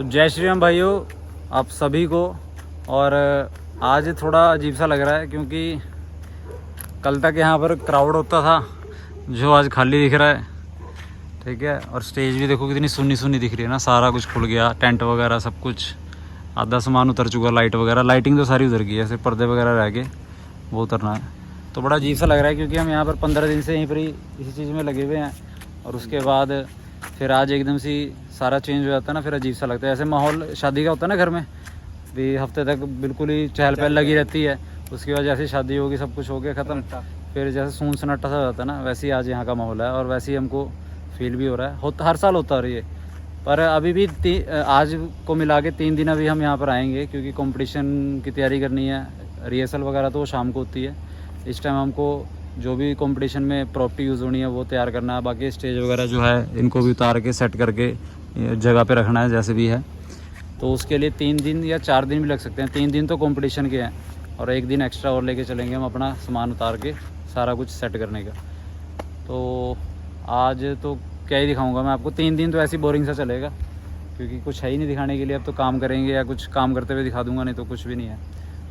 तो जय श्री राम भाइयों आप सभी को। और आज थोड़ा अजीब सा लग रहा है क्योंकि कल तक यहाँ पर क्राउड होता था जो आज खाली दिख रहा है। ठीक है, और स्टेज भी देखो कितनी सुन्नी सुन्नी दिख रही है ना, सारा कुछ खुल गया, टेंट वगैरह सब कुछ, आधा सामान उतर चुका, लाइट वगैरह, लाइटिंग तो सारी उतर गई है, सिर्फ पर्दे वगैरह रह गए वो उतरना है। तो बड़ा अजीब सा लग रहा है क्योंकि हम यहाँ पर 15 दिन से यहीं पर ही इसी चीज़ में लगे हुए हैं और उसके बाद फिर आज एकदम से सारा चेंज हो जाता है ना, फिर अजीब सा लगता है। ऐसे माहौल शादी का होता है ना, घर में भी हफ्ते तक बिल्कुल ही चहल पहल लगी रहती है, उसके बाद जैसे शादी होगी सब कुछ हो गया ख़त्म, फिर जैसे सून सन्नाटा सा हो जाता है ना, वैसे ही आज यहाँ का माहौल है और वैसे ही हमको फील भी हो रहा है। हर साल होता है ये, पर अभी भी आज को मिला के 3 दिन अभी हम यहाँ पर आएंगे क्योंकि कंपटीशन की तैयारी करनी है। रिहर्सल वगैरह तो वो शाम को होती है, इस टाइम हमको जो भी कंपटीशन में प्रॉपर्टी यूज़ होनी है वो तैयार करना है। बाकी स्टेज वगैरह जो है इनको भी उतार के सेट करके जगह पे रखना है जैसे भी है। तो उसके लिए 3 दिन या 4 दिन भी लग सकते हैं। 3 दिन तो कंपटीशन के हैं और 1 दिन एक्स्ट्रा और लेके चलेंगे हम अपना सामान उतार के सारा कुछ सेट करने का। तो आज तो क्या ही दिखाऊंगा मैं आपको, 3 दिन तो ऐसी बोरिंग सा चलेगा क्योंकि कुछ है ही नहीं दिखाने के लिए। अब तो काम करेंगे या कुछ काम करते हुए दिखा दूंगा, नहीं तो कुछ भी नहीं है।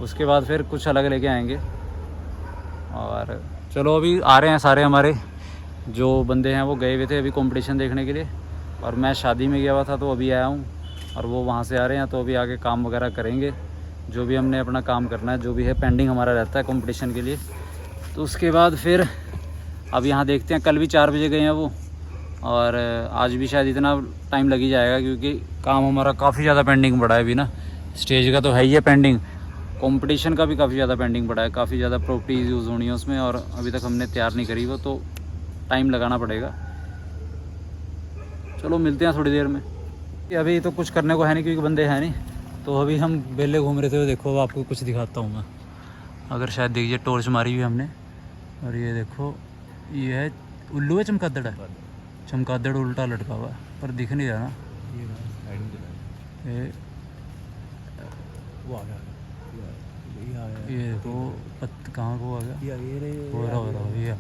उसके बाद फिर कुछ अलग लेके आएंगे। और चलो अभी आ रहे हैं सारे, हमारे जो बंदे हैं वो गए हुए थे अभी कंपटीशन देखने के लिए और मैं शादी में गया हुआ था तो अभी आया हूँ और वो वहाँ से आ रहे हैं। तो अभी आगे काम वगैरह करेंगे, जो भी हमने अपना काम करना है, जो भी है पेंडिंग हमारा रहता है कंपटीशन के लिए। तो उसके बाद फिर अब यहाँ देखते हैं, कल भी 4 बजे गए हैं वो और आज भी शायद इतना टाइम लग ही जाएगा क्योंकि काम हमारा काफ़ी ज़्यादा पेंडिंग पड़ा है अभी ना। स्टेज का तो है ही है पेंडिंग, कंपटीशन का भी काफ़ी ज़्यादा पेंडिंग पड़ा है, काफ़ी ज़्यादा प्रॉपर्टीज़ यूज़ होनी है उसमें और अभी तक हमने तैयार नहीं करी वो, तो टाइम लगाना पड़ेगा। चलो मिलते हैं थोड़ी देर में। अभी तो कुछ करने को है नहीं क्योंकि बंदे हैं नहीं, तो अभी हम बेले घूम रहे थे। देखो अब आपको कुछ दिखाता हूँ मैं, अगर शायद देखिए टॉर्च मारी हुई हमने और ये देखो ये है उल्लू है, चमगादड़ है, चमगादड़ उल्टा लटका हुआ है पर दिख नहीं रहा ना। ये वो आ गया, ये देखो कहाँ को आ गया, हो रहा ये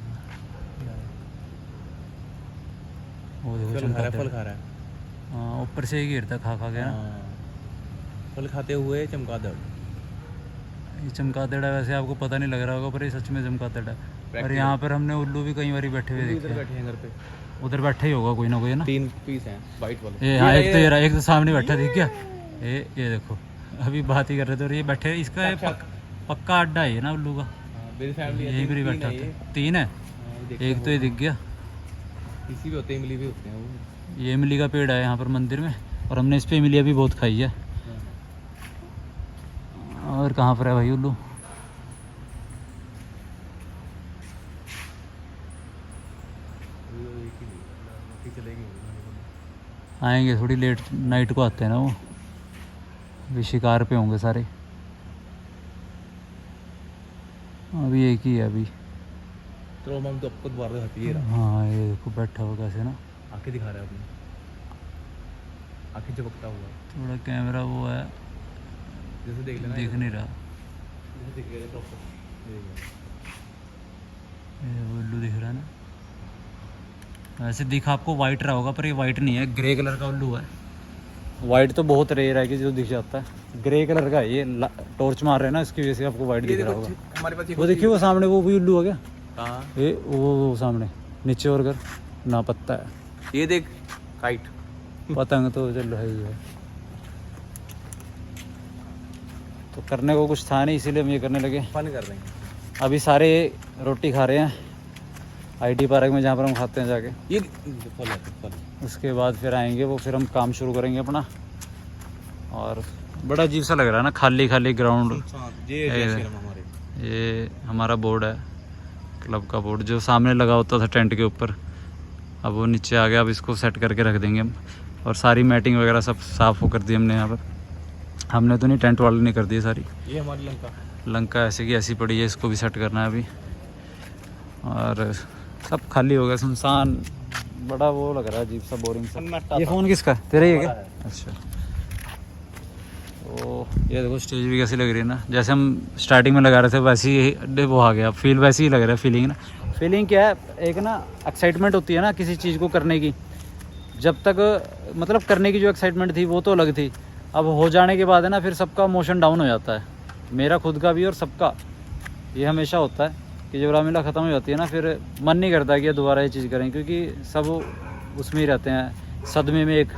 वो देखो फल खा रहा है। हाँ ऊपर से ही गिरता खा के ना। फल खाते हुए चमगादड़। ये चमगादड़ है, वैसे आपको पता नहीं लग रहा होगा पर ये सच में चमगादड़ है। और यहाँ पर हमने उल्लू भी कई बार बैठे हुए देखे, बैठे हैं घर पे, उधर बैठे ही होगा कोई ना कोई ना। 3 पीस हैं वाइट वाले। ये हाँ एक तो सामने बैठा दिख गया। ये देखो अभी बात ही कर रहे थे और ये बैठे, इसका पक्का अड्डा है ना उल्लू का। मेरी फैमिली यही भी बैठा था, 3 है, एक तो ये दिख गया। इसी भी होते हैं, इमली भी होते हैं वो। ये इमली का पेड़ है यहाँ पर मंदिर में और हमने इस पे इमली अभी बहुत खाई है। और कहाँ पर है भाई उल्लू? आएंगे थोड़ी लेट नाइट को आते हैं ना वो, अभी शिकार पे होंगे सारे। अभी एक ही है अभी। तो हम तो आपको दोबारा दिखाती है। हाँ ये देखो बैठा हुआ कैसे ना, आंखें दिखा रहा है अपनी, आंखें झपकता हुआ। थोड़ा कैमरा वो है, जैसे देख लेना, दिख नहीं रहा। जैसे दिख रहा है प्रॉपर, ये उल्लू दिख रहा है ना। वैसे दिख आपको वाइट रहा होगा पर ये वाइट नहीं है, ग्रे कलर का उल्लू है। वाइट तो बहुत रेयर है कि जो दिख जाता है, ग्रे कलर का है ये। टॉर्च मार रहे हैं ना इसकी वजह से आपको वाइट दिख रहा होगा। हमारे पास वो देखिए वो सामने वो भी उल्लू हो गया। हाँ ये वो सामने नीचे और कर ना पत्ता है, ये देख काइट। पतंग तो चल रहा ही है। तो करने को कुछ था नहीं इसीलिए हम ये करने लगे। फन कर रहे हैं। अभी सारे रोटी खा रहे हैं IT पार्क में जहाँ पर हम खाते हैं जाके। ये फल है फल। उसके बाद फिर आएंगे वो, फिर हम काम शुरू करेंगे अपना। और बड़ा अजीब सा लग रहा है ना, खाली खाली ग्राउंड। ये हमारा बोर्ड है, क्लब का बोर्ड जो सामने लगा होता था टेंट के ऊपर, अब वो नीचे आ गया। अब इसको सेट करके रख देंगे हम। और सारी मैटिंग वगैरह सब साफ़ हो कर दी हमने यहाँ पर। हमने तो नहीं, टेंट वाले ने कर दी सारी। ये हमारी लंका ऐसे की ऐसी पड़ी है, इसको भी सेट करना है अभी। और सब खाली हो गया, सुनसान, बड़ा वो लग रहा है अजीब सा, बोरिंग सा। ये फ़ोन किसका है? तेरा ही है क्या? अच्छा। तो ये देखो स्टेज भी कैसी लग रही है ना, जैसे हम स्टार्टिंग में लगा रहे थे वैसी ही वो आ गया फील, वैसे ही लग रहा है फीलिंग ना। फीलिंग क्या है, एक ना एक्साइटमेंट होती है ना किसी चीज़ को करने की, जब तक मतलब करने की जो एक्साइटमेंट थी वो तो अलग थी, अब हो जाने के बाद है ना फिर सबका मोशन डाउन हो जाता है, मेरा खुद का भी और सबका। ये हमेशा होता है कि जब रामलीला ख़त्म हो जाती है ना फिर मन नहीं करता कि दोबारा ये चीज़ करें, क्योंकि सब उसमें ही रहते हैं सदमे में एक,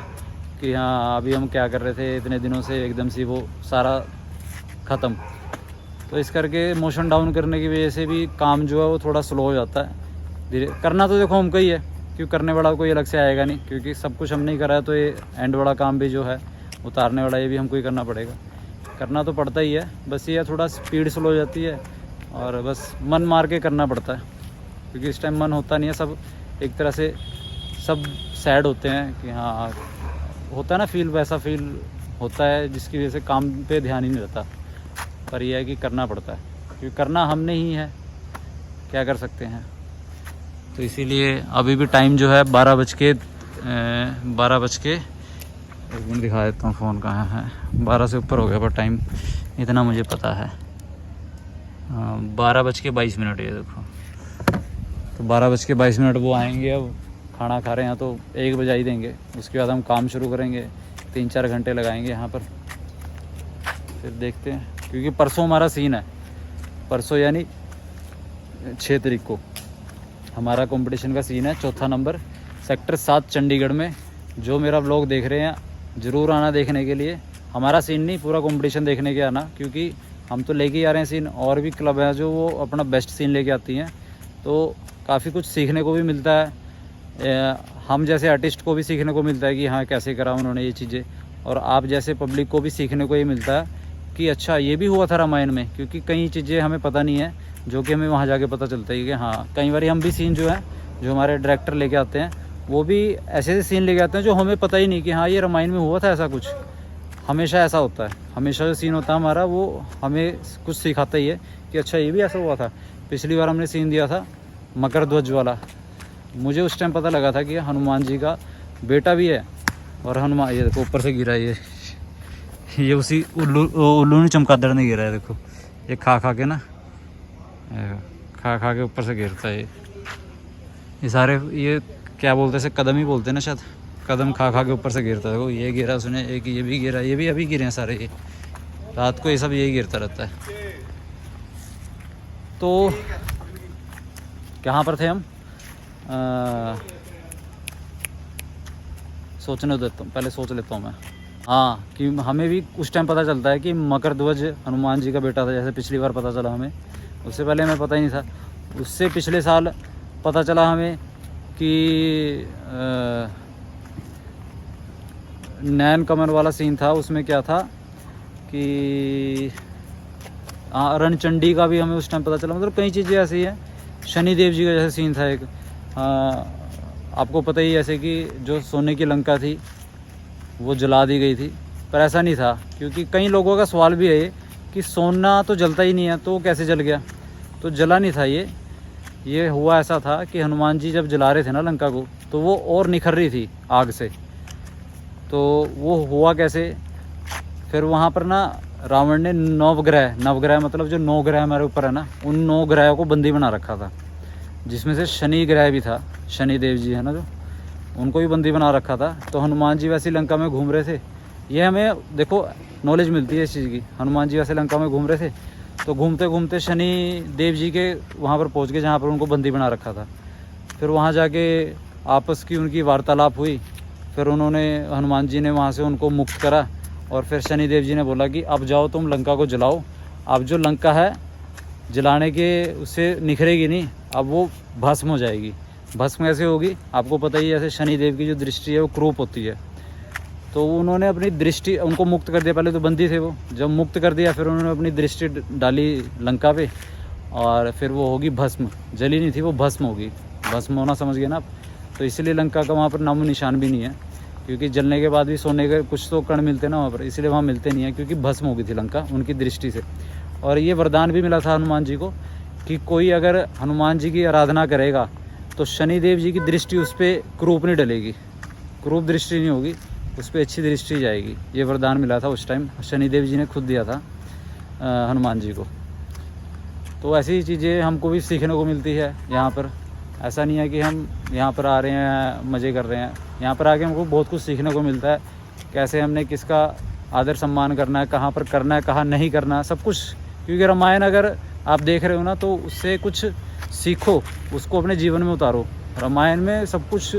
कि हाँ अभी हम क्या कर रहे थे इतने दिनों से, एकदम से वो सारा ख़त्म। तो इस करके मोशन डाउन करने की वजह से भी काम जो है वो थोड़ा स्लो हो जाता है। धीरे करना तो देखो हमको ही है, क्योंकि करने वाला कोई अलग से आएगा नहीं, क्योंकि सब कुछ हमने ही करा है, तो ये एंड वाला काम भी जो है उतारने वाला ये भी हमको ही करना पड़ेगा। करना तो पड़ता ही है, बस ये थोड़ा स्पीड स्लो हो जाती है और बस मन मार के करना पड़ता है, क्योंकि इस टाइम मन होता नहीं है, सब एक तरह से सब सैड होते हैं कि हाँ होता है ना फील, वैसा फील होता है जिसकी वजह से काम पे ध्यान ही नहीं रहता। पर यह है कि करना पड़ता है, क्योंकि करना हमने ही है, क्या कर सकते हैं। तो इसीलिए अभी भी टाइम जो है 12 बज के एक मिनट दिखा देता हूँ फ़ोन कहाँ है, 12 से ऊपर हो गया, पर टाइम इतना मुझे पता है 12:22 ये देखो। तो 12:22 वो आएंगे, अब खाना खा रहे हैं तो 1 बजा ही देंगे, उसके बाद हम काम शुरू करेंगे, 3-4 घंटे लगाएंगे यहाँ पर, फिर देखते हैं। क्योंकि परसों हमारा सीन है, परसों यानी 6 तारीख को हमारा कंपटीशन का सीन है, 4था नंबर सेक्टर 7 चंडीगढ़ में। जो मेरा व्लॉग देख रहे हैं ज़रूर आना देखने के लिए, हमारा सीन नहीं पूरा कंपटीशन देखने के आना, क्योंकि हम तो लेके आ रहे हैं सीन, और भी क्लब हैं जो वो अपना बेस्ट सीन लेके आती हैं, तो काफ़ी कुछ सीखने को भी मिलता है। हम जैसे आर्टिस्ट को भी सीखने को मिलता है कि हाँ कैसे करा उन्होंने ये चीज़ें, और आप जैसे पब्लिक को भी सीखने को ये मिलता है कि अच्छा ये भी हुआ था रामायण में, क्योंकि कई चीज़ें हमें पता नहीं है जो कि हमें वहाँ जाके पता चलता है कि हाँ कई बार हम भी सीन जो है जो हमारे डायरेक्टर लेके आते हैं वो भी ऐसे ऐसे सीन लेके आते हैं जो हमें पता ही नहीं कि हाँ ये रामायण में हुआ था ऐसा कुछ। हमेशा ऐसा होता है, हमेशा जो सीन होता है हमारा वो हमें कुछ सिखाता ही है कि अच्छा ये भी ऐसा हुआ था। पिछली बार हमने सीन दिया था मकर ध्वज वाला, मुझे उस टाइम पता लगा था कि हनुमान जी का बेटा भी है, और हनुमान ये देखो ऊपर से गिरा ये उसी उल्लू ने चमगादड़ ने गिरा है, देखो ये खा के ना खा के ऊपर से गिरता है ये सारे, ये क्या बोलते हैं, कदम ही बोलते हैं ना शायद, कदम खा के ऊपर से गिरता है। देखो ये गिरा उसने, एक ये भी गिरा, ये भी अभी गिरे हैं सारे, ये रात को ये सब यही गिरता रहता है। तो कहाँ पर थे हम, सोचने देता हूँ, पहले सोच लेता हूँ मैं। हाँ कि हमें भी उस टाइम पता चलता है कि मकर ध्वज हनुमान जी का बेटा था, जैसे पिछली बार पता चला हमें, उससे पहले हमें पता ही नहीं था। उससे पिछले साल पता चला हमें कि नैन कमर वाला सीन था, उसमें क्या था कि रणचंडी का भी हमें उस टाइम पता चला। मतलब कई चीज़ें ऐसी हैं, शनि देव जी का जैसे सीन था एक, आपको पता ही जैसे कि जो सोने की लंका थी वो जला दी गई थी, पर ऐसा नहीं था, क्योंकि कई लोगों का सवाल भी है ये कि सोना तो जलता ही नहीं है तो कैसे जल गया, तो जला नहीं था ये हुआ ऐसा था कि हनुमान जी जब जला रहे थे ना लंका को, तो वो और निखर रही थी आग से। तो वो हुआ कैसे, फिर वहाँ पर ना रावण ने नवग्रह मतलब जो 9 ग्रह हमारे ऊपर है ना, उन 9 ग्रहों को बंदी बना रखा था, जिसमें से शनि ग्रह भी था, शनि देव जी है ना जो, उनको भी बंदी बना रखा था। तो हनुमान जी वैसे लंका में घूम रहे थे, ये हमें देखो नॉलेज मिलती है इस चीज़ की। हनुमान जी वैसे लंका में घूम रहे थे, तो घूमते घूमते शनि देव जी के वहाँ पर पहुँच गए जहाँ पर उनको बंदी बना रखा था। फिर वहाँ जाके आपस की उनकी वार्तालाप हुई, फिर उन्होंने हनुमान जी ने वहाँ से उनको मुक्त करा, और फिर शनि देव जी ने बोला कि अब जाओ तुम लंका को जलाओ। अब जो लंका है जलाने के उससे निखरेगी नहीं, अब वो भस्म हो जाएगी। भस्म कैसे होगी, आपको पता ही है, जैसे शनि देव की जो दृष्टि है वो क्रूप होती है। तो उन्होंने अपनी दृष्टि, उनको मुक्त कर दिया, पहले तो बंदी थे वो, जब मुक्त कर दिया फिर उन्होंने अपनी दृष्टि डाली लंका पे, और फिर वो होगी भस्म, जली नहीं थी वो भस्म होगी, भस्म होना समझ गए ना आप। तो इसलिए लंका का वहाँ पर नामो निशान भी नहीं है, क्योंकि जलने के बाद भी सोने के कुछ तो कण मिलते ना वहाँ पर, इसलिए वहाँ मिलते नहीं है, क्योंकि भस्म हो गई थी लंका उनकी दृष्टि से। और ये वरदान भी मिला था हनुमान जी को कि कोई अगर हनुमान जी की आराधना करेगा तो शनिदेव जी की दृष्टि उस पर क्रूप नहीं डलेगी, क्रूप दृष्टि नहीं होगी, उस पर अच्छी दृष्टि जाएगी। ये वरदान मिला था उस टाइम, शनिदेव जी ने खुद दिया था हनुमान जी को। तो ऐसी चीज़ें हमको भी सीखने को मिलती है यहाँ पर, ऐसा नहीं है कि हम यहाँ पर आ रहे हैं मज़े कर रहे हैं। यहाँ पर आके हमको बहुत कुछ सीखने को मिलता है, कैसे हमने किसका आदर सम्मान करना है, कहाँ पर करना है, कहाँ नहीं करना, सब कुछ। क्योंकि रामायण अगर आप देख रहे हो ना तो उससे कुछ सीखो, उसको अपने जीवन में उतारो। रामायण में सब कुछ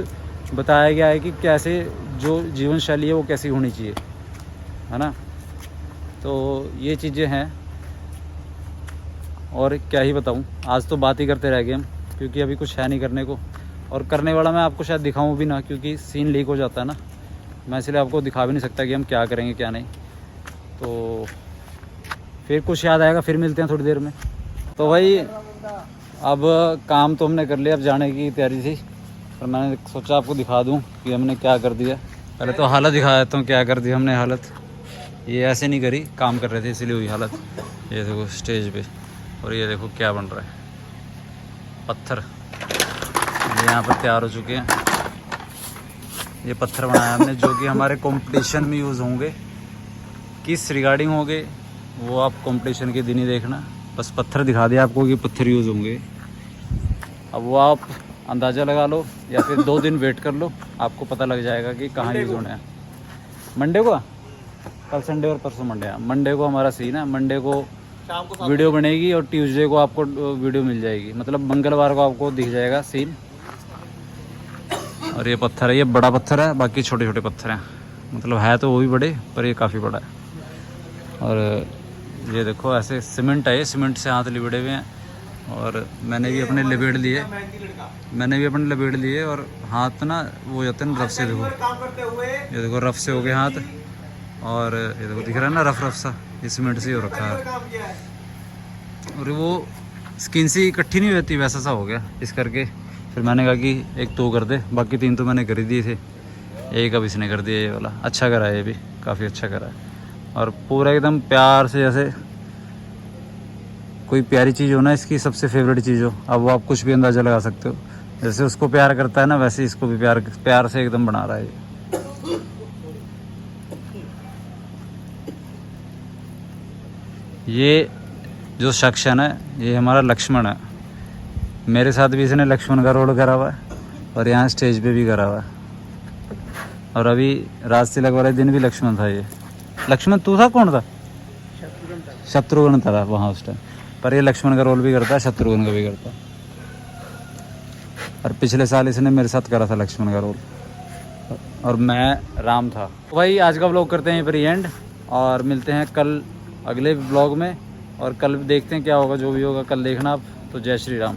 बताया गया है कि कैसे जो जीवन शैली है वो कैसी होनी चाहिए, है ना। तो ये चीज़ें हैं और क्या ही बताऊं, आज तो बात ही करते रह गए हम, क्योंकि अभी कुछ है नहीं करने को। और करने वाला मैं आपको शायद दिखाऊं भी ना, क्योंकि सीन लीक हो जाता है ना। मैं इसलिए आपको दिखा भी नहीं सकता कि हम क्या करेंगे क्या नहीं। तो फिर कुछ याद आएगा, फिर मिलते हैं थोड़ी देर में। तो भाई अब काम तो हमने कर लिया, अब जाने की तैयारी थी, पर मैंने सोचा आपको दिखा दूं कि हमने क्या कर दिया। पहले तो हालत दिखा देता हूँ क्या कर दी हमने हालत। ये ऐसे नहीं करी, काम कर रहे थे इसलिए हुई हालत। ये देखो स्टेज पे, और ये देखो क्या बन रहा है, पत्थर ये यहाँ पर तैयार हो चुके हैं। ये पत्थर बनाया हमने जो कि हमारे कंपटीशन में यूज़ होंगे। किस रिगार्डिंग होंगे वो आप कंपटीशन के दिन ही देखना। बस पत्थर दिखा दिया आपको कि पत्थर यूज़ होंगे। अब वो आप अंदाज़ा लगा लो या फिर 2 दिन वेट कर लो, आपको पता लग जाएगा कि कहाँ यूज़ होने हैं। मंडे को, कल संडे और परसों मंडे है। मंडे को हमारा सीन है, मंडे को शाम को वीडियो बनेगी और ट्यूसडे को आपको वीडियो मिल जाएगी, मतलब मंगलवार को आपको दिख जाएगा सीन। और ये पत्थर है, ये बड़ा पत्थर है, बाकी छोटे छोटे पत्थर हैं, मतलब है तो वो भी बड़े, पर ये काफ़ी बड़ा है। और ये देखो ऐसे सीमेंट है, ये सीमेंट से हाथ लिबड़े हुए हैं। और मैंने भी अपने लपेट लिए, और हाथ ना वो हो जाते हैं रफ से। देखो ये देखो रफ से हो गए हाथ, और ये देखो दिख रहा है ना रफ रफ सा, ये सीमेंट से ही हो रखा है। और वो स्किन से इकट्ठी नहीं रहती, वैसा सा हो गया इस करके। फिर मैंने कहा कि एक तो कर दे, बाकी 3 तो मैंने कर ही दिए थे, एक अब इसने कर दिया ये वाला। अच्छा करा है, ये भी काफ़ी अच्छा करा है। और पूरा एकदम प्यार से, जैसे कोई प्यारी चीज़ हो ना इसकी सबसे फेवरेट चीज़ हो, अब वो आप कुछ भी अंदाज़ा लगा सकते हो। जैसे उसको प्यार करता है ना, वैसे इसको भी प्यार से एकदम बना रहा है। ये जो शख्स है ना, ये हमारा लक्ष्मण है। मेरे साथ भी इसने लक्ष्मण का रोल करा हुआ है, और यहाँ स्टेज पे भी करा हुआ है। और अभी राज तिलक वाले दिन भी लक्ष्मण था। ये लक्ष्मण तू था, कौन था? शत्रुघ्न था वहाँ उस टाइम। पर ये लक्ष्मण का रोल भी करता है, शत्रुघ्न का भी करता है। और पिछले साल इसने मेरे साथ करा था लक्ष्मण का रोल, और मैं राम था। तो भाई आज का व्लॉग करते हैं यहीं पर एंड, और मिलते हैं कल अगले व्लॉग में। और कल देखते हैं क्या होगा, जो भी होगा कल देखना आप। तो जय श्री राम।